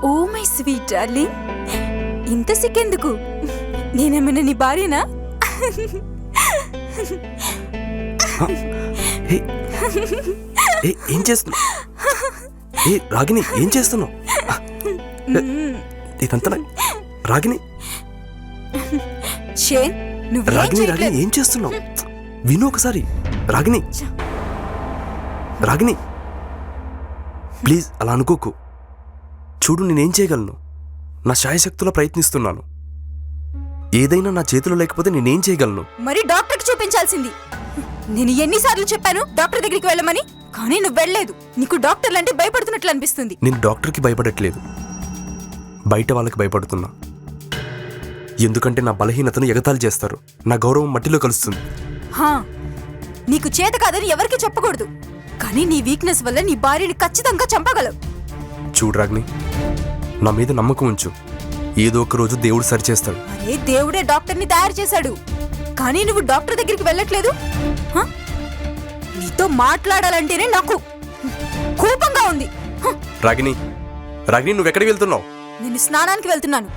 Oh my sweet darling, ఇంత సిక్కెందుకు? నేనేమైనా నీ భార్యనా? ఏం చేస్తున్నావు? రాగిని ఏం చేస్తున్నావు? ఇదంతా రాగిని షేన్, రాగిని రాగిని ఏం చేస్తున్నావు? విను ఒకసారి. రాగిని రాగిని ప్లీజ్ అలా అనుకోకు. చూడు, నేనేం చేయగలను? నా శాయశక్తులా ప్రయత్నిస్తున్నాను. ఏదైనా నా చేతిలో లేకపోతే నేనేం చేయగలను? మరి డాక్టర్కి చూపించాల్సింది. నేను ఎన్నిసార్లు చెప్పాను డాక్టర్ దగ్గరికి వెళ్ళమని, కానీ నువ్వు వెళ్ళలేదు. నీకు డాక్టర్లు అంటే భయపడుతున్నట్లు అనిపిస్తుంది. నేను డాక్టర్కి భయపడట్లేదు, బయట వాళ్ళకి భయపడుతున్నా. ఎందుకంటే నా బలహీనతను ఎగతాళి చేస్తారు, నా గౌరవం మట్టిలో కలుస్తుంది. నీకు చేత కాదని ఎవరికి చెప్పకూడదు, కానీ నీ వీక్నెస్ వల్ల నీ భార్యని ఖచ్చితంగా చంపగలవు. చూడు రాగిని, నా మీద నమ్మకం ఉంచు. ఏదో ఒక రోజు దేవుడు సరిచేస్తాడు. అరే, దేవుడే డాక్టర్ని తయారు చేశాడు, కానీ నువ్వు డాక్టర్ దగ్గరికి వెళ్ళట్లేదు. నీతో మాట్లాడాలంటేనే నాకు కోపంగా ఉంది. రాగిని రాగిని నువ్వెక్కడికి వెళ్తున్నావు? నేను స్నానానికి వెళ్తున్నాను.